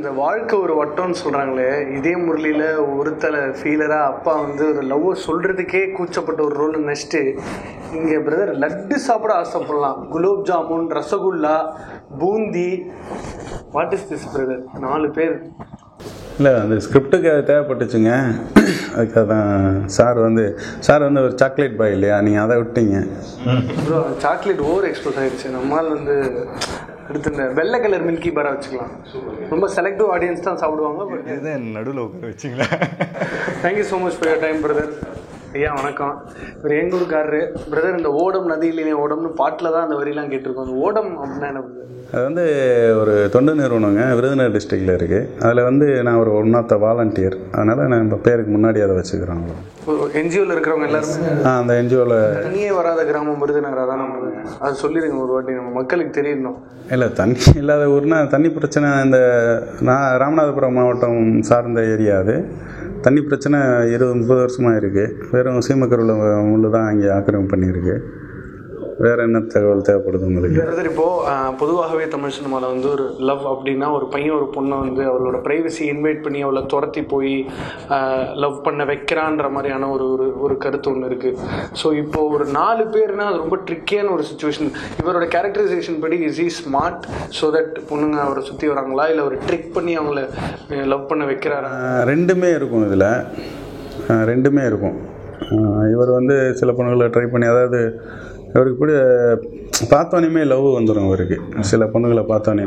இந்த வாழ்க்கை ஒரு வட்டம்னு சொல்கிறாங்களே, இதே முரளியில் ஒருத்தலை ஃபீலராக அப்பா வந்து ஒரு லவ் சொல்கிறதுக்கே கூச்சப்பட்ட ஒரு ரோல் நெக்ஸ்ட்டு இங்கே பிரதர் லட்டு சாப்பிட ஆசைப்படலாம். Gulab jamun, rasgulla, boondi, what is this brother? 4 பேர். இல்லை, அந்த ஸ்கிரிப்டுக்கு அது தேவைப்பட்டுச்சுங்க. அதுக்காக தான் சார் வந்து ஒரு சாக்லேட் பாய் இல்லையா, நீங்கள் அதை விட்டீங்க. ப்ரோ சாக்லேட் ஓவர் எக்ஸ்போஸ் ஆகிடுச்சு. நம்மளால் வந்து அடுத்து இந்த வெள்ளை கலர் மில்கி பாரை வச்சுக்கலாம். ரொம்ப செலக்டிவ் ஆடியன்ஸ் தான் சாப்பிடுவாங்க. பட் இதுதான் நடுவில் உட்கார வச்சிங்களா. Thank you so much for your time brother. ஐயா வணக்கம். இவர் எங்கூருக்காரரு பிரதர். இந்த ஓடம் நதியிலே ஓடம்னு பாட்டில் தான் அந்த வரிலாம் கேட்டிருக்கோம். அந்த ஓடம் அப்படின்னா என்ன பிரதர்? அது வந்து ஒரு தொண்டு நிறுவனங்க, விருதுநகர் டிஸ்ட்ரிக்டில் இருக்குது. அதில் வந்து நான் ஒரு ஒன் ஆஃப் த வாலண்டியர். அதனால் நான் இப்போ பேருக்கு முன்னாடி அதை வச்சுக்கிறோம். என்ஜிஓவில் இருக்கிறவங்க எல்லாருமே அந்த என்ஜிஓவில் தண்ணியே வராத கிராமம் விருதுநகர். அதான் நம்ம அது சொல்லிடுங்க ஒரு வாட்டி, நம்ம மக்களுக்கு தெரியணும். இல்லை, தண்ணி இல்லாத ஊர்னா தண்ணி பிரச்சனை. இந்த நான் ராமநாதபுரம் மாவட்டம் சார்ந்த ஏரியா. அது தண்ணி பிரச்சனை 20-30 வருஷமாக இருக்குது. வெறும் சீமக்கருவில் முள்ளு தான் இங்கே ஆக்கிரமிப்பு பண்ணியிருக்கு. வேறு என்ன தகவல் தேவைப்படுது உங்களுக்கு? பிரதர் இப்போது பொதுவாகவே தமிழ் சினிமாவில் வந்து ஒரு லவ் அப்படின்னா ஒரு பையன் ஒரு பொண்ணை வந்து அவளோட ப்ரைவசி இன்வைட் பண்ணி அவளை துரத்தி போய் லவ் பண்ண வைக்கிறான்ற மாதிரியான ஒரு கருத்து ஒன்று இருக்குது. ஸோ இப்போது ஒரு 4 பேர்னா அது ரொம்ப ட்ரிக்கியான ஒரு சுச்சுவேஷன். இவரோட கேரக்டரைசேஷன் படி is E smart so that பொண்ணுங்க அவரை சுற்றி வராங்களா, இல்லை ஒரு ட்ரிக் பண்ணி அவங்கள லவ் பண்ண வைக்கிறாரா? ரெண்டுமே இருக்கும். இதில் ரெண்டுமே இருக்கும். இவர் வந்து சில பொண்ணுகளை ட்ரை பண்ணி, அதாவது இவருக்கு கூட பார்த்தோன்னே லவ் வந்துடும். இவருக்கு சில பொண்ணுகளை பார்த்தோன்னே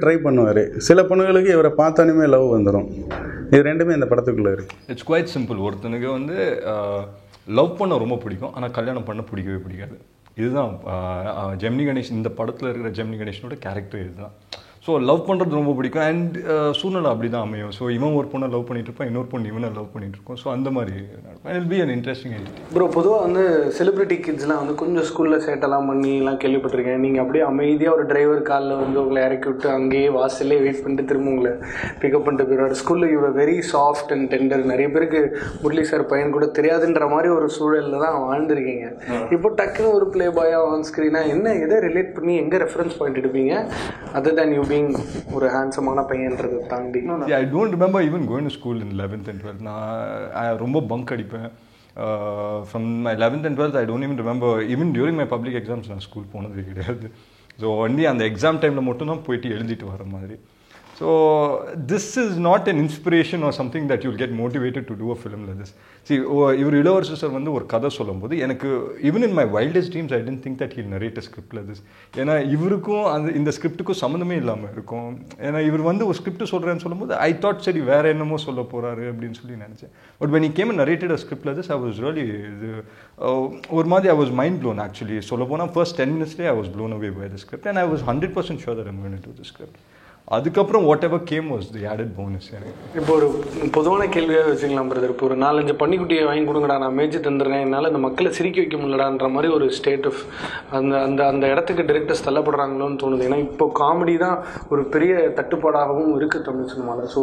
ட்ரை பண்ணுவார். சில பொண்ணுகளுக்கு இவரை பார்த்தோன்னே லவ் வந்துடும். இது ரெண்டுமே இந்த படத்துக்குள்ளே இருக்குது. It's quite simple. ஒருத்தனுக்கு வந்து லவ் பண்ண ரொம்ப பிடிக்கும், ஆனால் கல்யாணம் பண்ண பிடிக்கவே பிடிக்காது. இதுதான் ஜெமினி கணேஷ், இந்த படத்தில் இருக்கிற ஜெமினி கணேஷனோட கேரக்டர் இதுதான். ஸோ லவ் பண்ணுறது ரொம்ப பிடிக்கும். அண்ட் சூழ்நிலை அப்படி தான் அமையும். ஸோ இவன் ஒரு பொண்ணை லவ் பண்ணிட்டு இருப்பான், இன்னொரு பொண்ணு இவனை லவ் பண்ணிட்டு இருக்கோம். ஸோ அந்த மாதிரி it be an interesting entity. Bro பொதுவாக வந்து செலிபிரிட்டி கிட்ஸ்லாம் வந்து கொஞ்சம் ஸ்கூலில் சேட்டெல்லாம் பண்ணிலாம் கேள்விப்பட்டிருக்கேன். நீங்கள் அப்படியே அமைதியாக ஒரு டிரைவர் காலில் வந்து உங்களை இறக்கி விட்டு அங்கேயே வாசல்லே வெயிட் பண்ணிட்டு திரும்ப உங்களை பிக்கப் பண்ணிட்டு போயிடுவார். ஸ்கூலில் இவ்வளோ வெரி சாஃப்ட் அண்ட் டெண்டர். நிறைய பேருக்கு முரளி சார் பையன் கூட தெரியாதுன்ற மாதிரி ஒரு சூழலில் தான் வாழ்ந்துருக்கீங்க. இப்போ டக்குன்னு ஒரு ப்ளே பாயாக ஆன் ஸ்க்ரீனாக என்ன எதை ரிலேட் பண்ணி எங்கே ரெஃபரன்ஸ் பாயிண்ட் எடுப்பீங்க அதர் தேன் யூ ஒரு ஹேண்ட்ஸமான பையன்றதை தாண்டி? I don't remember even going to school in 11th and 12th. நான் ரொம்ப பங்க் அடிப்பேன். From my 11th and 12th I don't even remember even during my public exams நான் school போனது கிடையாது. So only அந்த exam டைமில் மட்டும் தான் போயிட்டு எழுதிட்டு வர மாதிரி. So this is not an inspiration or something that you'll get motivated to do a film like this. See, இவர் இளவரசு சார் வந்து ஒரு கதை சொல்லும்போது எனக்கு even in my wildest dreams I didn't think that he'll narrate a script like this. ஏன்னா இவருக்கும் இந்த ஸ்கிரிப்டுக்கும் சம்மந்தமே இல்லாமல் இருக்கும். ஏன்னா இவர் வந்து ஒரு ஸ்கிரிப்ட் சொல்கிறேன்னு சொல்லும்போது I thought சரி வேற என்னமோ சொல்ல போகிறாரு அப்படின்னு சொல்லி நினச்சேன். But when he came and narrated a script like this I was really ஒரு மாதிரி I was mind blown actually. சொல்ல போனால் first 10 minutes I was blown away by the script and I was 100% sure that I'm going to do the script. அதுக்கப்புறம் what ever game was the added bonus. எனக்கு இப்போ ஒரு பொதுவான கேள்வியாக வச்சுக்கலாம் brother. இப்போ ஒரு 4-5 பன்னிக்குட்டியை வாங்கி கொடுங்கடா, நான் மேய்ச்சி தந்துடுறேன், என்னால் இந்த மக்களை சிரிக்க வைக்க முடியலடான்ற மாதிரி ஒரு ஸ்டேட் ஆஃப் அந்த இடத்துக்கு டிரெக்டர்ஸ் தள்ளப்படுறாங்களோன்னு தோணுது. ஏன்னா இப்போ காமெடி தான் ஒரு பெரிய தட்டுப்பாடாகவும் இருக்குது தமிழ் சினிமாவில். ஸோ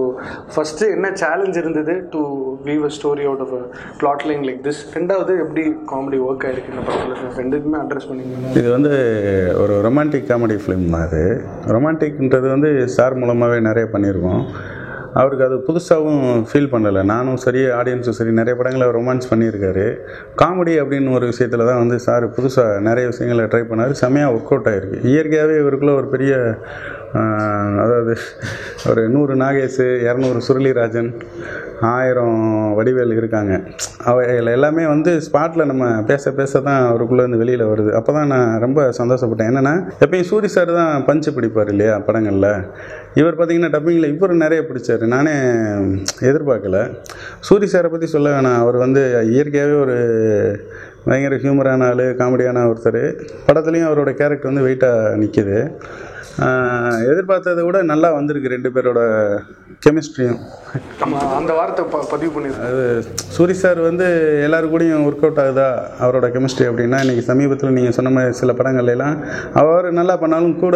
ஃபஸ்ட்டு என்ன சேலஞ்ச் இருந்தது to weave a story out of a plot line like this? ரெண்டாவது எப்படி காமெடி ஒர்க் ஆகிருக்கு இந்த படத்தில்? ரெண்டுக்குமே அட்ரஸ் பண்ணிங்க. இது வந்து ஒரு ரொமான்டிக் காமெடி ஃபிலிம் தான். அது ரொமான்டிக்ன்றது வந்து சார் மூலமாகவே நிறைய பண்ணியிருக்கோம். அவருக்கு அது புதுசாகவும் ஃபீல் பண்ணலை. நானும் சரி, ஆடியன்ஸும் சரி, நிறைய படங்களை ரொமான்ஸ் பண்ணியிருக்காரு. காமெடி அப்படின்னு ஒரு விஷயத்தில் தான் வந்து சார் புதுசாக நிறைய விஷயங்களை ட்ரை பண்ணார். செம்மையாக ஒர்க் அவுட் ஆகிருக்கு. இயற்கையாகவே இவருக்குள்ளே ஒரு பெரிய அதாவது ஒரு 100 நாகேஷ், 200 சுருளிராஜன், 1000 வடிவேல் இருக்காங்க. அவைகள் எல்லாமே வந்து ஸ்பாட்டில் நம்ம பேச தான் அவருக்குள்ளேருந்து வெளியில் வருது. அப்போ தான் நான் ரொம்ப சந்தோஷப்பட்டேன். என்னென்னா எப்பயும் சூரி சார் தான் பஞ்சு பிடிப்பார் இல்லையா படங்களில். இவர் பார்த்திங்கன்னா டப்பிங்கில் இவர் நிறைய பிடிச்சார். நானே எதிர்பார்க்கல. சூரி சாரை பற்றி சொல்ல வேணாம். அவர் வந்து இயற்கையாகவே ஒரு பயங்கர ஹியூமரான ஆள், காமெடியான ஒருத்தர். படத்துலேயும் அவரோட கேரக்டர் வந்து வெயிட்டாக நிற்கிது. எதிர்பார்த்ததை விட நல்லா வந்திருக்கு ரெண்டு பேரோட கெமிஸ்ட்ரியும். அந்த வார்த்தை பதிவு பண்ணியிருக்கேன். அது சூரி சார் வந்து எல்லாரு கூடயும் ஒர்க் அவுட் ஆகுதா அவரோட கெமிஸ்ட்ரி அப்படின்னா, இன்றைக்கி சமீபத்தில் நீங்கள் சொன்ன மாதிரி சில படங்கள்லாம் அவர் நல்லா பண்ணாலும் கூட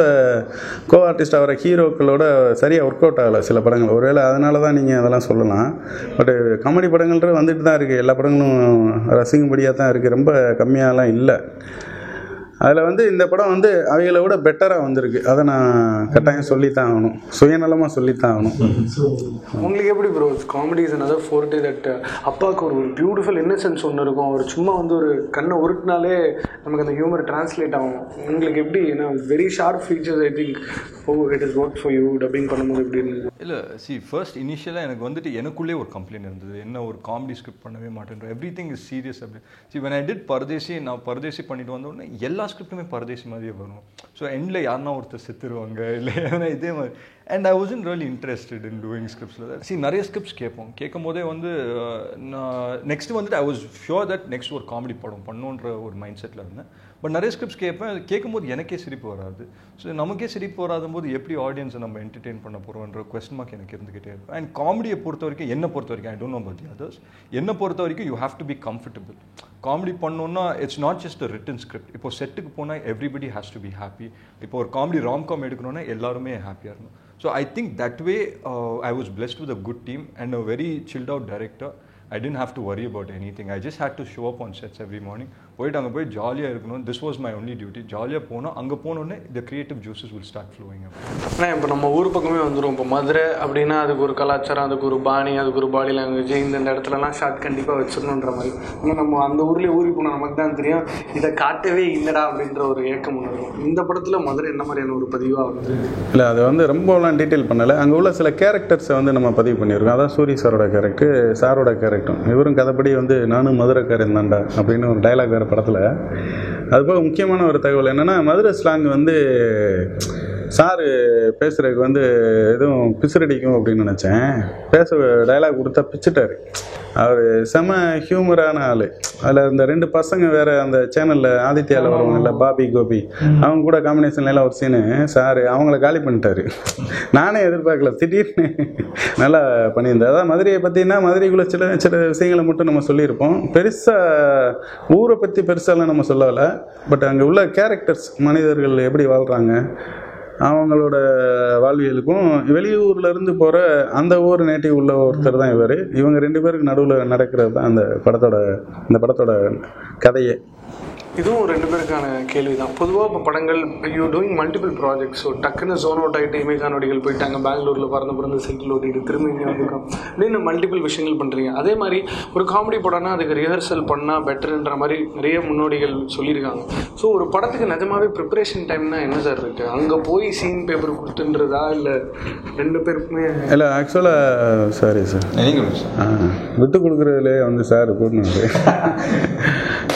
கோ ஆர்டிஸ்ட் அவரை ஹீரோக்களோட சரியாக ஒர்க் அவுட் ஆகலை சில படங்கள். ஒருவேளை அதனால தான் நீங்கள் அதெல்லாம் சொல்லலாம். பட் காமெடி படங்கள்ன்ற வந்துட்டு தான் இருக்குது. எல்லா படங்களும் ரசிக்கும்படியாக தான் இருக்குது. ரொம்ப கம்மியாலாம் இல்லை. அதில் வந்து இந்த படம் வந்து அவங்கள விட பெட்டராக வந்திருக்கு. அதை நான் கட்டாயம் சொல்லித்தான் ஆகணும், சுயநலமாக சொல்லித்தான் ஆகணும். உங்களுக்கு எப்படி bro comedies another forte that அப்பாவுக்கு ஒரு பியூட்டிஃபுல் இன்னசென்ஸ் ஒன்று இருக்கும், அவர் சும்மா வந்து ஒரு கண்ணை உருட்டினாலே நமக்கு அந்த ஹியூமர் டிரான்ஸ்லேட் ஆகும். உங்களுக்கு எப்படி ஏன்னா very sharp features I think it is work for you dubbing பண்ணும்போது எப்படி இருந்தது? இல்லை ஃபர்ஸ்ட் இனிஷியலாக எனக்கு வந்துட்டு எனக்குள்ளே ஒரு கம்ப்ளைண்ட் இருந்தது, என்ன ஒரு காமெடி ஸ்கிரிப்ட் பண்ணவே மாட்டேன், எவ்ரி திங் இஸ் சீரியஸ் அப்படி. when I did பரதேசி, நான் பரதேசி பண்ணிட்டு வந்தோடனே எல்லா ஸ்கிரிப்ட்டுமே பரதேசி மாதிரியே வரும். ஸோ எண்டில் யாருன்னா ஒருத்தர் செத்துருவாங்க இல்லை எதனா இதே மாதிரி. And I wasn't really interested in doing ஸ்கிரிப்ட்ஸில். நிறைய ஸ்கிரிப்ட்ஸ் கேட்கும் போதே வந்து நான் நெக்ஸ்ட் வந்துட்டு I was sure that next ஒரு காமெடி படம் பண்ணுன்ற ஒரு மைண்ட் செட்டில் இருந்தேன். பட் நிறைய ஸ்கிரிப்ட்ஸ் கேட்பேன், அது கேட்கும்போது எனக்கே சிரிப்பு வராது. ஸோ நமக்கே சிரிப்பு வராத போது எப்படி ஆடியன்ஸை நம்ம என்டர்டெயின் பண்ண போகிறோன்ற கொஸ்டின் மார்க் எனக்கு இருந்துகிட்டே இருக்கும். அண்ட் காமெடியை பொறுத்த வரைக்கும் என்னை பொறுத்த வரைக்கும் I don't know about the others, என்னை பொறுத்த வரைக்கும் you have to be comfortable. Comedy பண்ணோன்னா it's not just a written script. இப்போ செட்டுக்கு போனால் everybody has to be happy. இப்போ ஒரு காமெடி ராம்காம் எடுக்கணும்னா எல்லாருமே ஹாப்பியாக இருக்கணும். So I think that way I was blessed with a good team and a very chilled out director. I didn't have to worry about anything. I just had to show up on sets every morning. போயிட்டு அங்கே போய் ஜாலியாக இருக்கணும். This was my only duty. ஜாலியாக போனால் அங்கே போனோடனே the creative juices will start flowing. ஆனால் இப்போ நம்ம ஊர் பக்கமே வந்துடும். இப்போ மதுரை அப்படின்னா அதுக்கு ஒரு கலாச்சாரம், அதுக்கு ஒரு பாணி, அதுக்கு ஒரு பாடி லாங்குவேஜ், இந்த இடத்துலலாம் ஷார்ட் கண்டிப்பாக வச்சிடணுன்ற மாதிரி. ஆனால் நம்ம அந்த ஊர்லேயே ஊறி போனால் நமக்கு தான் தெரியும் இதை காட்டவே இல்லைடா அப்படின்ற ஒரு ஏக்கம் ஒன்று இருக்கும். இந்த படத்தில் மதுரை என்ன மாதிரியான ஒரு பதிவாக வருது? இல்லை அது வந்து ரொம்பலாம் டீட்டெயில் பண்ணலை. அங்கே உள்ள சில கேரக்டர்ஸை வந்து நம்ம பதிவு பண்ணியிருக்கோம். அதான் சூரி சாரோட கேரக்டர், சாரோட கேரக்டர். இவரும் கதைப்படி வந்து நானும் மதுரைக்காரன் தான்டா அப்படின்னு ஒரு டைலாக் வேறு படத்தில். அதுபோக முக்கியமான ஒரு தகவல் என்னென்னா, மதுரை ஸ்லாங் வந்து சாரு பேசுகிறதுக்கு வந்து எதுவும் பிசுரடிக்கும் அப்படின்னு நினச்சேன். பேச டைலாக் கொடுத்தா பிச்சுட்டார். அவர் செம ஹியூமரான ஆள். அதில் இந்த 2 பசங்க வேறு அந்த சேனலில் ஆதித்யாவில் வருவாங்கல்ல, பாபி கோபி, அவங்க கூட காம்பினேஷன்லாம் ஒரு சீனு சார் அவங்கள காலி பண்ணிட்டாரு. நானே எதிர்பார்க்கல, திடீர்னு நல்லா பண்ணியிருந்தேன். அதான் மதுரையை பற்றினா மதுரைக்குள்ளே சில சில விஷயங்களை மட்டும் நம்ம சொல்லியிருப்போம். பெருசாக ஊரை பற்றி பெருசாலாம் நம்ம சொல்லலை. பட் அங்கே உள்ள கேரக்டர்ஸ், மனிதர்கள் எப்படி வாழ்கிறாங்க, அவங்களோட வாழ்வியலுக்கும் வெளியூரில் இருந்து போகிற அந்த ஊர் நேட்டிவ் உள்ள ஒருத்தர் தான் இவர். இவங்க 2 பேருக்கு நடுவில் நடக்கிறது தான் இந்த படத்தோட கதையே. இதுவும் 2 பேருக்கான கேள்வி தான். பொதுவாக இப்போ படங்கள் you doing multiple projects. So டக்குன்னு ஜோன் அவுட் ஆகிட்டு இமேஜா நொடிகள் போயிட்டாங்க, பெங்களூரில் பறந்து சைக்கிள் ஓட்டிட்டு திரும்ப இங்கே வந்துருக்கோம் அப்படின்னு மல்டிபிள் விஷயங்கள் பண்ணுறீங்க. அதே மாதிரி ஒரு காமெடி படம்னா அதுக்கு ரிஹர்சல் பண்ணால் பெட்டர்ன்ற மாதிரி நிறைய முன்னோடிகள் சொல்லியிருக்காங்க. ஸோ ஒரு படத்துக்கு நிஜமாவே ப்ரிப்பரேஷன் டைம்னா என்ன சார் இருக்குது? அங்கே போய் சீன் பேப்பர் கொடுத்துன்றதா இல்லை 2 பேருக்குமே? இல்லை ஆக்சுவலாக சாரி சார், விட்டு கொடுக்குறதுலே வந்து சார் கூட்டினாரு.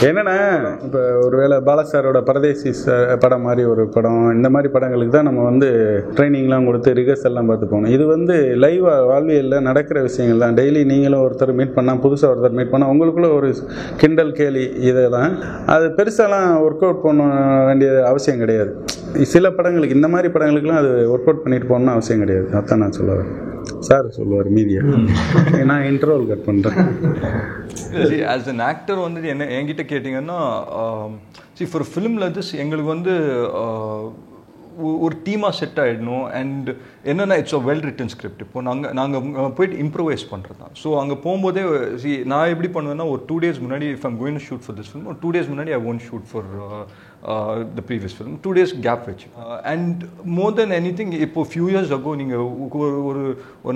என்னென்னா இப்போ ஒருவேளை பாலாசாரோட பரதேசி படம் மாதிரி ஒரு படம், இந்த மாதிரி படங்களுக்கு தான் நம்ம வந்து ட்ரைனிங்லாம் கொடுத்து ரிஹர்சல்லாம் பார்த்து போகணும். இது வந்து லைவாக வாழ்வியலில் நடக்கிற விஷயங்கள் தான். டெய்லி நீங்களும் ஒருத்தர் மீட் பண்ணால், புதுசாக ஒருத்தர் மீட் பண்ணால் உங்களுக்குள்ள ஒரு கிண்டல் கேலி இதை தான். அது பெருசாலாம் ஒர்க் அவுட் பண்ண வேண்டிய அவசியம் கிடையாது. சில படங்களுக்கு, இந்த மாதிரி படங்களுக்குலாம் அது ஒர்க் அவுட் பண்ணிட்டு போகணும்னு அவசியம் கிடையாது. அதான் நான் சொல்லுவேன். சார் சொல்லுவார் மீதியா, நான் இன்டர்வல் கட் பண்ணுறேன். ஆஸ் அன் ஆக்டர் வந்து என்ன என்கிட்ட கேட்டிங்கன்னா, ஃபார் ஃபிலிமில் எங்களுக்கு வந்து ஒரு டீமாக செட் ஆகிடணும். அண்ட் என்னென்னா it's a well written script. இப்போ நாங்கள் போயிட்டு இம்ப்ரூவைஸ் பண்ணுறது தான். ஸோ அங்கே போகும்போதே நான் எப்படி பண்ணுவேன்னா, ஒரு 2 days முன்னாடி if I'm going to shoot for this film, ஒரு 2 days முன்னாடி I won't shoot for the previous film. 2 days gap வச்சு. And more than anything, இப்போ ஃபியூ இயர்ஸ் அகோ நீங்கள் ஒரு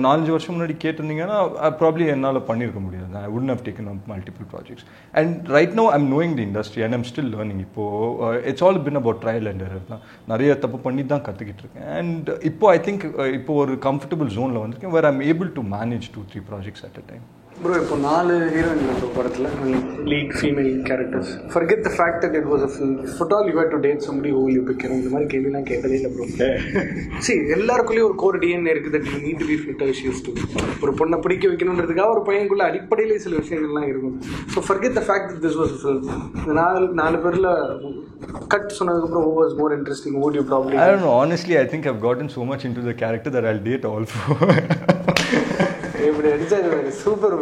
4-5 வருஷம் முன்னாடி கேட்டிருந்தீங்கன்னா ப்ராப்ளி என்னால் பண்ணியிருக்க முடியாது. I wouldn't have taken up multiple projects. And right now I'm knowing the industry and I'm still learning. இப்போது it's all been about trial and error தான். நிறைய தப்பு பண்ணி தான் கற்றுக்கிட்டு இருக்கேன். அண்ட் இப்போ ஐ திங்க் இப்போ ஒரு கம்ஃபர்டபுள் ஜோனில் வந்திருக்கேன் where I'm able to manage 2-3 projects at a time. Bro இப்போ 4 ஹீரோயின் ஒரு படத்தில் lead female characters. Forget the fact that it was a film. If at all you had to date somebody who you pick. இந்த மாதிரி கேள்விலாம் கேட்டதே இல்லை bro. சரி, எல்லாருக்குள்ளேயும் ஒரு கோர் டிஎன்ஏ இருக்குது that you need to be flirtatious to. ஒரு பொண்ணை பிடிக்க வைக்கணுன்றதுக்காக ஒரு பையனுக்குள்ள அடிப்படையிலே சில விஷயங்கள்லாம் இருக்கும். So forget the fact that this was a film. இந்த 4 பேரில் கட் சொன்னதுக்கப்புறம் who was more interesting? Would you probably? I don't know. Honestly, I think I've gotten so much into the character that I'll date all 4. இப்படி அடிச்சாரு super.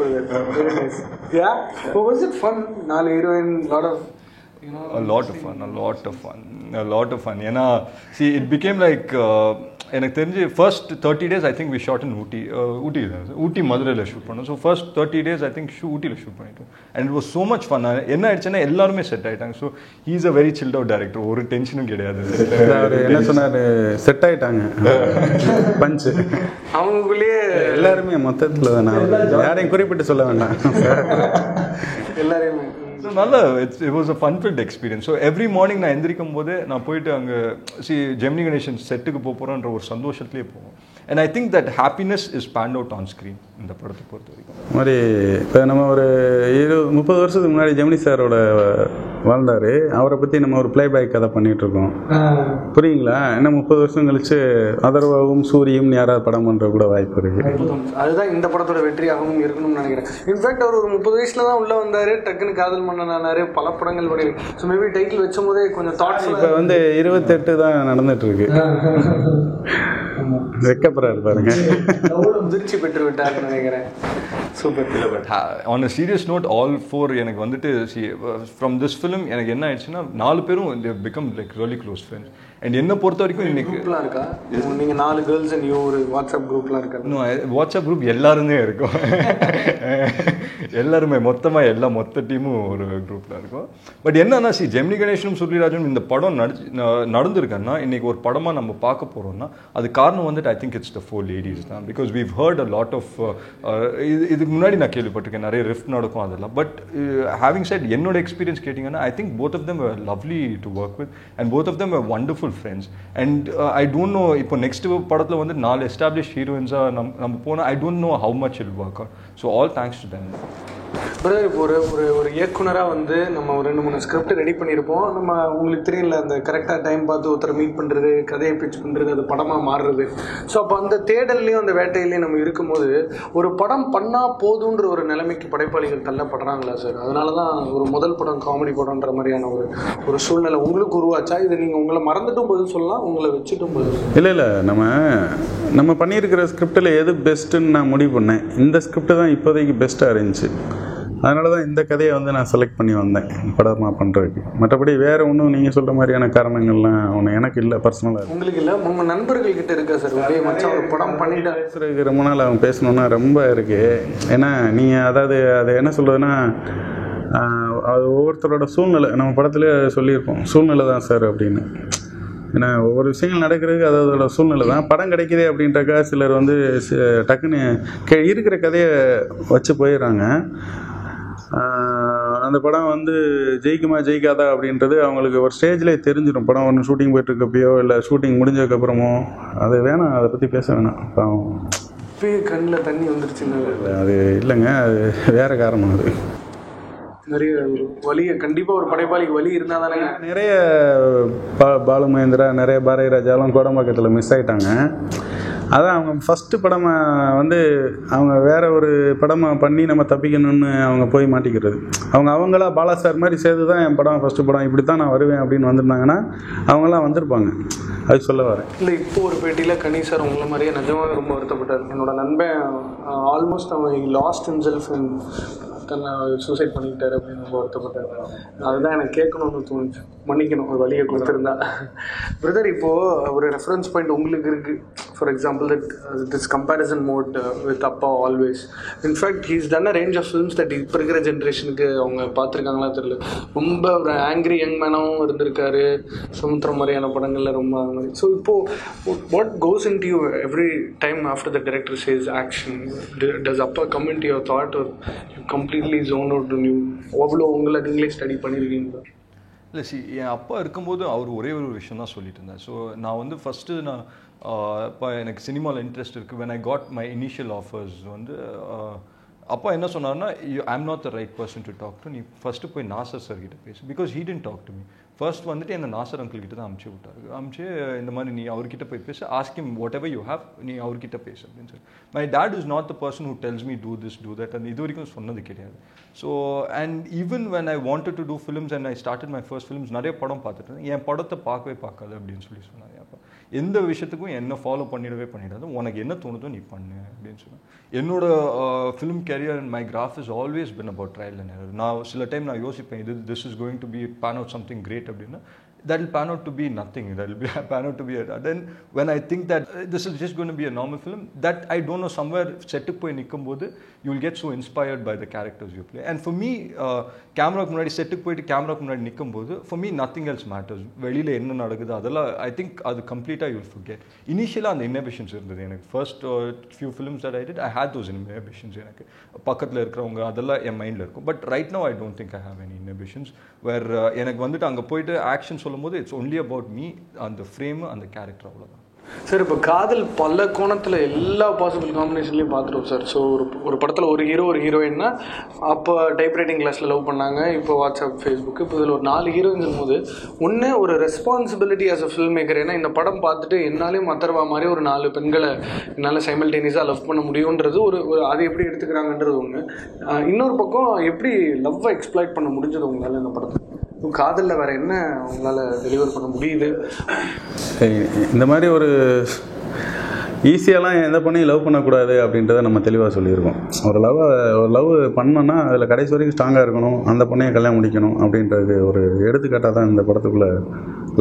Very nice. Yeah. But was it fun? 4 heroine, lot of A lot of fun, a lot of fun, a lot of fun. ஏன்னா see it became like எனக்கு தெரிஞ்சு first 30 days I think we shot in ஊட்டி மதுரையில் shoot பண்ணோம். So first 30 days I think ஊட்டியில் shoot பண்ணிட்டோம். And it was so much fun. என்ன ஆயிடுச்சுன்னா எல்லாருமே செட் ஆயிட்டாங்க. So he is a very chilled out director. ஒரு டென்ஷனும் கிடையாது. அவர் என்ன சொன்னார், செட் ஆயிட்டாங்க பஞ்சு அவங்களுக்குள்ளேயே எல்லாருமே மொத்தத்தில் தான். நான் யாரையும் குறிப்பிட்டு சொல்ல வேண்டாம், எல்லாரையும். ஸோ நல்லா it was a fun-filled experience. So every morning நான் எந்திரிக்கும் போது நான் போயிட்டு அங்கே ஜெமினி கணேசன் செட்டுக்கு போகிறோன்ற ஒரு சந்தோஷத்துலேயே போவோம். And I think that happiness is panned out on screen இந்த படத்தை பொறுத்த வரைக்கும். மாதிரி இப்போ நம்ம ஒரு 30 வருஷத்துக்கு முன்னாடி ஜெமினி சாரோட வாழ்ந்தார், அவரை பற்றி நம்ம ஒரு ப்ளேபேக் கதை பண்ணிகிட்ருக்கோம். புரியுங்களா? என்ன 30 வருஷம் கழிச்சு அதர்வாவும் சூரியும் யாராவது படம் பண்ணுற கூட வாய்ப்பு இருக்குது. அதுதான் இந்த படத்தோட வெற்றியாகவும் இருக்கணும்னு நினைக்கிறேன். இன்ஃபேக்ட் அவர் ஒரு 30 வயசுல தான் உள்ளே வந்தார், டக்குன்னு காதல் மன்னனானாரு, பல படங்கள் பண்ணியிருக்கு. ஸோ மேபி டைட்டில் வச்சும் போதே கொஞ்சம் தாட்ஸ். இப்போ 28 தான் நடந்துட்டுருக்கு. வெக்கப்படுறாரு பாருங்க, முதிர்ச்சி பெற்று விட்டாருன்னு நினைக்கிறேன். Super. But on a serious note all 4 எனக்கு வந்துட்டு ஃப்ரம் திஸ் ஃபிலிம் எனக்கு என்ன ஆயிடுச்சுன்னா 4 பேரும் they have become like really close friends. And என்னை பொறுத்த வரைக்கும் இன்னைக்கு குரூப்லாம் இருக்கா? நீங்கள் 4 கேர்ள்ஸ் அண்ட் ஒரு வாட்ஸ்அப் குரூப்லாம் இருக்கா? இன்னும் வாட்ஸ்அப் குரூப் எல்லாருமே இருக்கும். எல்லாருமே மொத்தமாக மொத்த டீமும் ஒரு குரூப்பில் இருக்கும். பட் என்னன்னா ஜெமினி கணேசனும் சூரியராஜனும் இந்த படம் நடந்திருக்கேன்னா இன்னைக்கு ஒரு படமாக நம்ம பார்க்க போகிறோம்னா அது காரணம் வந்துட்டு I think it's the 4 ladies தான். Because we've heard a lot of இதுக்கு முன்னாடி நான் கேள்விப்பட்டிருக்கேன் நிறைய ரிஃப்ட் நடக்கும் அதெல்லாம். பட் ஹேவிங் செட் என்னோட எக்ஸ்பீரியன்ஸ் கேட்டிங்கன்னா I think both of them were lovely to work with and both of them were wonderful friends. And I don't know இப்போ நெக்ஸ்ட் படத்தில் வந்து 4 எஸ்டாப்ளிஷ் ஹீரோயின்ஸாக நம்ம போனால் I don't know how much it will work out. So all thanks to them. Brother, இப்போ ஒரு இயக்குனராக வந்து நம்ம ஒரு 2-3 ஸ்கிரிப்ட் ரெடி பண்ணியிருப்போம். நம்ம உங்களுக்கு தெரியல அந்த கரெக்டாக டைம் பார்த்து ஒருத்தரை மீட் பண்ணுறது, கதையை பிச் பண்ணுறது, அது படமாக மாறுறது. ஸோ அப்போ அந்த தேடல்லையும் அந்த வேட்டையிலையும் நம்ம இருக்கும்போது ஒரு படம் பண்ணால் போதுன்ற ஒரு நிலைமைக்கு படைப்பாளிகள் தள்ளப்படுறாங்களா சார்? அதனால தான் ஒரு முதல் படம் காமெடி படம்ன்ற மாதிரியான ஒரு சூழ்நிலை உங்களுக்கு உருவாச்சா? இது நீங்கள் உங்களை மறந்துட்டும் பதில் சொல்லலாம், உங்களை வச்சுட்டும் பதில் சொல்லலாம். இல்லை நம்ம பண்ணியிருக்கிற ஸ்கிரிப்டில் எது பெஸ்ட்டுன்னு நான் முடிவு பண்ணேன். இந்த ஸ்கிரிப்ட் தான் இப்போதைக்கு பெஸ்ட்டாக இருந்துச்சு. அதனால தான் இந்த கதையை வந்து நான் செலக்ட் பண்ணி வந்தேன் படமாக பண்ணுறதுக்கு. மற்றபடி வேறு ஒன்றும் நீங்கள் சொல்கிற மாதிரியான காரணங்கள்லாம் ஒன்று எனக்கு இல்லை, பர்சனலாக. உங்களுக்கு இல்லை, உங்கள் நண்பர்கள் கிட்ட இருக்கா சார்? ஒரே மச்சான் ஒரு படம் பண்ணிட்டு பேசுறதுக்கு ரொம்ப நாள் அவங்க பேசணுன்னா ரொம்ப இருக்குது. ஏன்னா நீங்கள் அதாவது அது என்ன சொல்கிறதுன்னா அது ஒவ்வொருத்தரோட சூழ்நிலை, நம்ம படத்துலேயே சொல்லியிருப்போம், சூழ்நிலை தான் சார் அப்படின்னு. ஏன்னா ஒவ்வொரு விஷயங்கள் நடக்கிறதுக்கு அதோட சூழ்நிலை தான். படம் கிடைக்குது அப்படின்ட்டாக்கா சிலர் வந்து டக்குன்னு இருக்கிற கதையை வச்சு போயிடுறாங்க. அந்த படம் வந்து ஜெயிக்குமா ஜெயிக்காதா அப்படின்றது அவங்களுக்கு ஒரு ஸ்டேஜ்லேயே தெரிஞ்சிடும். படம் ஒன்று ஷூட்டிங் போயிட்டுருக்கப்பயோ இல்லை ஷூட்டிங் முடிஞ்சதுக்கப்புறமோ அது வேணாம், அதை பற்றி பேச வேணாம். கண்ணில் தண்ணி வந்துருச்சுன்னு அது இல்லைங்க, அது வேறு காரணம். அது நிறைய வலியை கண்டிப்பாக ஒரு படைப்பாளிக்கு வலி இருந்தால் தானே. நிறைய பாலு மகேந்திரா, நிறைய பாரதி ராஜாலாம் கோடம்பாக்கத்தில் மிஸ் ஆகிட்டாங்க. அதான் அவங்க ஃபஸ்ட்டு படமாக வந்து அவங்க வேறு ஒரு படமாக பண்ணி நம்ம தப்பிக்கணும்னு அவங்க போய் மாட்டிக்கிறது. அவங்களா பாலா சார் மாதிரி சேர்த்து தான் என் படம் ஃபஸ்ட்டு படம் இப்படி தான் நான் வருவேன் அப்படின்னு வந்திருந்தாங்கன்னா அவங்களாம் வந்திருப்பாங்க. அது சொல்ல வரேன். இல்லை, இப்போ ஒரு பேட்டியில் கனி சார் உங்களை மாதிரியே நிஜமாக ரொம்ப வருத்தப்பட்டார். என்னோட நண்பன் ஆல்மோஸ்ட் அவன் லாஸ்ட் ஹிம்செல்ஃப் தன்னை சூசைட் பண்ணிக்கிட்டாரு அப்படின்னு ரொம்ப வருத்தப்பட்டார். அதுதான் எனக்கு கேட்கணும்னு தோணுச்சு. மன்னிக்கணும் ஒரு வழியை கொடுத்துருந்தா. பிரதர், இப்போது ஒரு ரெஃபரன்ஸ் பாயிண்ட் உங்களுக்கு இருக்குது. For example this comparison mode with அப்பா always. In fact he's done a range of films that இப்போ இருக்கிற ஜென்ரேஷனுக்கு அவங்க பார்த்துருக்காங்களா தெரியல. ரொம்ப ஒரு ஆங்க்ரி யங் மேனாகவும் இருந்திருக்காரு. சமுத்திரம் மாதிரியான படங்களில் ரொம்ப அது மாதிரி. ஸோ இப்போது what goes in to you every time after the director says action? Does அப்பா come in to your thought ஒரு completely zone out to new? அவ்வளோ உங்களை நீங்களே ஸ்டடி பண்ணியிருக்கீங்களா? இல்லை என் அப்பா இருக்கும்போது அவர் ஒரே ஒரு விஷயம் தான் சொல்லிட்டு இருந்தேன். ஸோ நான் வந்து ஃபஸ்ட்டு நான் இப்போ எனக்கு சினிமாவில் இன்ட்ரெஸ்ட் இருக்குது. When I got my initial offers வந்து அப்பா என்ன சொன்னார்னா, I am not the right person to talk to. நீ ஃபஸ்ட்டு போய் நாசர் சார் கிட்ட பேசு. Because he didn't talk to me. First வந்துட்டு என்ன நாசர் அங்கிள் கிட்ட தான் அமுச்சு விட்டாரு. இந்த மாதிரி நீ அவர்கிட்ட போய் பேசு, ask him whatever you have, நீ அவர்கிட்ட பேசு அப்படின்னு சொல்லி. My dad is not the person who tells me do this do that. அது இது வரைக்கும் சொன்னது கிடையாது. So and even when I wanted to do films and I started my first films நிறைய படம் பார்த்துட்டு என் படத்தை பார்க்கவே பார்க்காது அப்படின்னு சொல்லி சொன்னாங்க அப்போ. எந்த விஷயத்துக்கும் என்ன ஃபாலோ பண்ணிடாது, உனக்கு என்ன தோணுதோ நீ பண்ணு அப்படின்னு சொன்னேன். என்னோட film career and my graph is always been about trial and error. நான் சில டைம் நான் யோசிப்பேன், this is going to be pan out something great அப்படின்னா that will pan out to be nothing, that will be pan out to be then when I think that this is just going to be a normal film, that I don't know, somewhere set போய் நிக்கும்போது you will get so inspired by the characters you play. And for me கேமராக்கு முன்னாடி செட்டுக்கு போயிட்டு கேமராக்கு முன்னாடி நிக்கும்போது for me nothing else matters. வெளியில என்ன நடக்குது அதெல்லாம் I think அது கம்ப்ளீட்டாக you will forget. இனிஷியலாக அந்த inhibitions இருந்தது எனக்கு. first few films that I did, I had those inhibitions. எனக்கு பக்கத்தில் இருக்கிறவங்க அதெல்லாம் என் மைண்டில் இருக்கும். But right now I don't think I have any inhibitions where எனக்கு வந்துட்டு அங்கே போயிட்டு ஆக்ஷன் சொல்லும்போது இட்ஸ் ஒன்லி அபவுட் மீ, அந்த ஃப்ரேம் அந்த கேரக்டர், அவ்வளோதான். சார் இப்போ காதல் பல கோணத்தில் எல்லா பாசிபிள் காம்பினேஷன்லையும் பார்த்துருவோம் சார். ஸோ ஒரு படத்தில் ஒரு ஹீரோ ஒரு ஹீரோயின்னா அப்போ டைப்ரைட்டிங் கிளாஸில் லவ் பண்ணாங்க, இப்போ வாட்ஸ்அப் ஃபேஸ்புக்கு, இப்போ இதில் ஒரு 4 ஹீரோயின்ஸ் போது ஒன்று ஒரு responsibility as a film maker. ஏன்னா இந்த படம் பார்த்துட்டு என்னாலையும் மத்தர்வா மாதிரி ஒரு 4 பெண்களை என்னால் சைமல்டேனியஸாக லவ் பண்ண முடியுன்றது ஒரு அதை எப்படி எடுத்துக்கிறாங்கன்றது ஒன்று. இன்னொரு பக்கம் எப்படி லவ்வை எக்ஸ்ப்ளாய்ட் பண்ண முடிஞ்சது உங்களால் இந்த படத்தை? காதலில் வேறு என்ன உங்களால் டெலிவர் பண்ண முடியுது? இந்த மாதிரி ஒரு ஈஸியாலாம் எந்த பொண்ணையும் லவ் பண்ணக்கூடாது அப்படின்றத நம்ம தெளிவாக சொல்லியிருக்கோம். ஒரு லவ் பண்ணோன்னா அதில் கடைசி வரைக்கும் ஸ்ட்ராங்காக இருக்கணும், அந்த பொண்ணையை கல்யாணம் முடிக்கணும் அப்படின்றது ஒரு எடுத்துக்காட்டாக தான் இந்த படத்துக்குள்ளே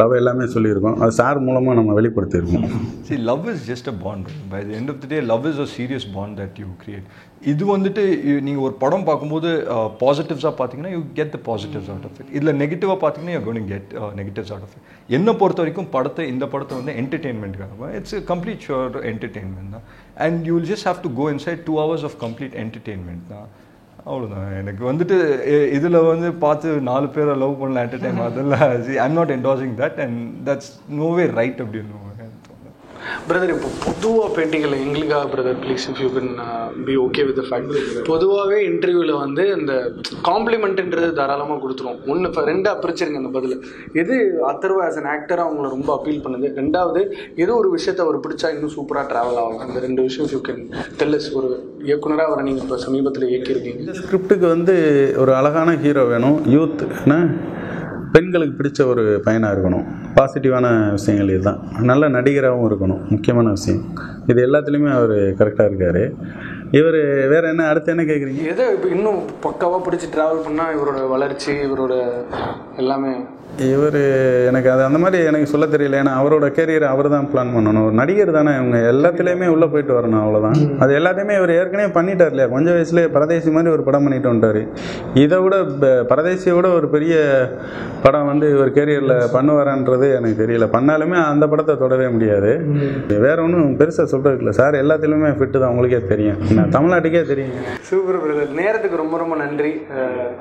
லவ் எல்லாமே சொல்லியிருக்கோம். அது சார் மூலமாக நம்ம வெளிப்படுத்தியிருக்கோம். See, love is just a bond. By the end of the day, love is a serious bond that you create. இது வந்துட்டு நீங்கள் ஒரு படம் பார்க்கும்போது பாசிட்டிவ்ஸாக பார்த்தீங்கன்னா you get the positives out of it. இதில் நெகட்டிவாக பார்த்தீங்கன்னா you going get negatives out of it. என்னை பொறுத்த வரைக்கும் இந்த படத்தை வந்து என்டர்டெயின்மெண்ட்டுக்காக, இட்ஸ் கம்ப்ளீட் ஷுர் என்டர்டெயின்மெண்ட் தான். And you will just have to go inside 2 hours of complete entertainment தான். அவ்வளோதான். எனக்கு வந்துட்டு இதில் வந்து பார்த்து 4 பேரை லவ் பண்ணல என்டர்டைன் அதெல்லாம் I am not endorsing that and that's no way right அப்படின்னு. பிரதர், இப்போ பொதுவாக பெயிண்டிங்கில் எங்களுக்காக brother please if you can be okay with the fact, பொதுவாகவே இன்டர்வியூவில் வந்து இந்த காம்ப்ளிமெண்ட்டுன்றது தாராளமாக கொடுத்துருவோம். ஒன்று இப்போ 2 பிரிச்சிருங்க அந்த பதில். எது அத்தர்வா ஆஸ் அன் ஆக்டராக அவங்கள ரொம்ப அப்பீல் பண்ணுது? 2வது ஏதோ ஒரு விஷயத்தை அவர் பிடிச்சா இன்னும் சூப்பராக ட்ராவல் ஆகும். அந்த 2 விஷயம் யூ கேன் டெல் அஸ். ஒரு இயக்குனராக அவரை நீங்கள் இப்போ சமீபத்தில் இயக்கியிருக்கீங்க. இந்த ஸ்கிரிப்டுக்கு வந்து ஒரு அழகான ஹீரோ வேணும், யூத்னா பெண்களுக்கு பிடிச்ச ஒரு பையனாக இருக்கணும், பாசிட்டிவான விஷயங்கள் இதுதான், நல்ல நடிகராகவும் இருக்கணும், முக்கியமான விஷயம். இது எல்லாத்துலேயுமே அவர் கரெக்டாக இருக்கார். இவர் வேறு என்ன அடுத்து என்ன கேட்குறீங்க? எதை இப்போ இன்னும் பக்காவாக பிடிச்சி ட்ராவல் பண்ணால் இவரோட வளர்ச்சி, இவரோட எல்லாமே இவர் எனக்கு அது அந்த மாதிரி எனக்கு சொல்ல தெரியல. ஏன்னா அவரோட கேரியரை அவர் தான் பிளான் பண்ணணும். ஒரு நடிகர் தானே, இவங்க எல்லாத்துலேயுமே உள்ளே போயிட்டு வரணும், அவ்வளோதான். அது எல்லாத்தையுமே இவர் ஏற்கனவே பண்ணிட்டார் இல்லையா. கொஞ்சம் வயசுலேயே பரதேசி மாதிரி ஒரு படம் பண்ணிட்டு வந்துட்டார். இதை விட பரதேசியை விட ஒரு பெரிய படம் வந்து இவர் கேரியரில் பண்ணுவாரான்றது எனக்கு தெரியல. பண்ணாலுமே அந்த படத்தை தொடவே முடியாது. வேற ஒன்றும் பெருசாக சொல்கிறதுக்கு இல்லை சார், எல்லாத்துலேயுமே ஃபிட்டு தான், உங்களுக்கே தெரியும், தமிழ்நாட்டுக்கே தெரியும். சூப்பர் பிரதர், நேரத்துக்கு ரொம்ப ரொம்ப நன்றி.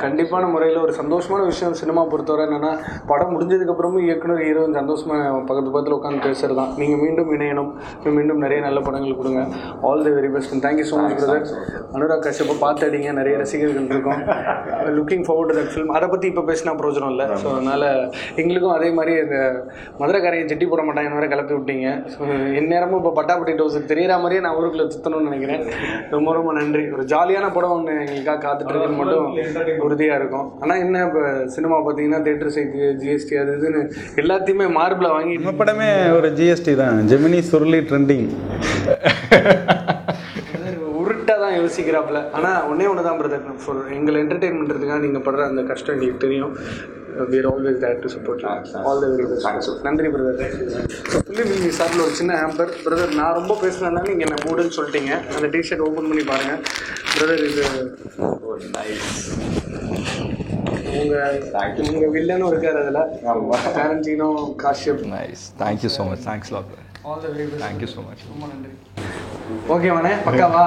கண்டிப்பான முறையில் ஒரு சந்தோஷமான விஷயம் சினிமா பொறுத்தவரை என்னென்னா, படம் முடிஞ்சதுக்கப்புறமும் இயக்குனர் ஹீரோயின் சந்தோஷமாக பக்கத்தில் உட்காந்து பேசுகிறது தான். நீங்கள் மீண்டும் இணையணும், மீண்டும் நிறைய நல்ல படங்கள் கொடுங்க. All the very best. Thank you so much brother. Anurag கஷ்யப்பை பார்த்து அடிங்க, நிறைய ரசிகர்கள் இருக்கும். Looking forward to that film. அதை பற்றி இப்போ பேசினா பிரோஜனம் இல்லை. ஸோ அதனால் எங்களுக்கும் அதே மாதிரி இந்த மதுரைக்காரையை ஜெட்டி போட மாட்டாங்கன்னு வேறு கிளப்பி விட்டீங்க. ஸோ எந்நேரமும் இப்போ பட்டாப்பட்டி டவுசர் தெரியிற மாதிரியே நான் ஊருக்குள்ளே சுற்றணும்னு நினைக்கிறேன். ரொம்ப ரொம்ப நன்றி. ஒரு ஜாலியான படம் ஒன்று எங்களுக்காக காத்துட்டு இருக்குன்னு மட்டும் உறுதியாக இருக்கும். ஆனால் என்ன இப்போ சினிமா பார்த்தீங்கன்னா தேட்டர் சைட்டு ஜிஎஸ்டி அது இதுன்னு எல்லாத்தையுமே மார்பிள வாங்கி, நம்ம படமே ஒரு ஜிஎஸ்டி தான். ஜெமினி சுருளி ட்ரெண்டிங் உருட்டாக தான் யோசிக்கிறாப்புல. ஆனால் ஒன்று தான் பிரதர், ஃபார் எங்களை என்டர்டெயின் பண்ணுறதுக்காக நீங்கள் படுற அந்த கஷ்டம் எங்களுக்கு தெரியும். We are always there to support you. All the very best. நன்றி பிரதர். சொல்லி சார்ல ஒரு சின்ன ஹேம்பர் பிரதர். நான் ரொம்ப பேசுனேன்னா நீங்கள் என்ன மூடுன்னு சொல்லிட்டீங்க. அந்த டிஷர்ட் ஓப்பன் பண்ணி பாருங்கள் பிரதர். இது உங்கள் வில்லனும் இருக்கார் அதில், Tarantino Kashyap. Nice, thank you so much. Thanks lot. All the very best. Thank you so much. ரொம்ப நன்றி. ஓகேவானே, பக்காவா?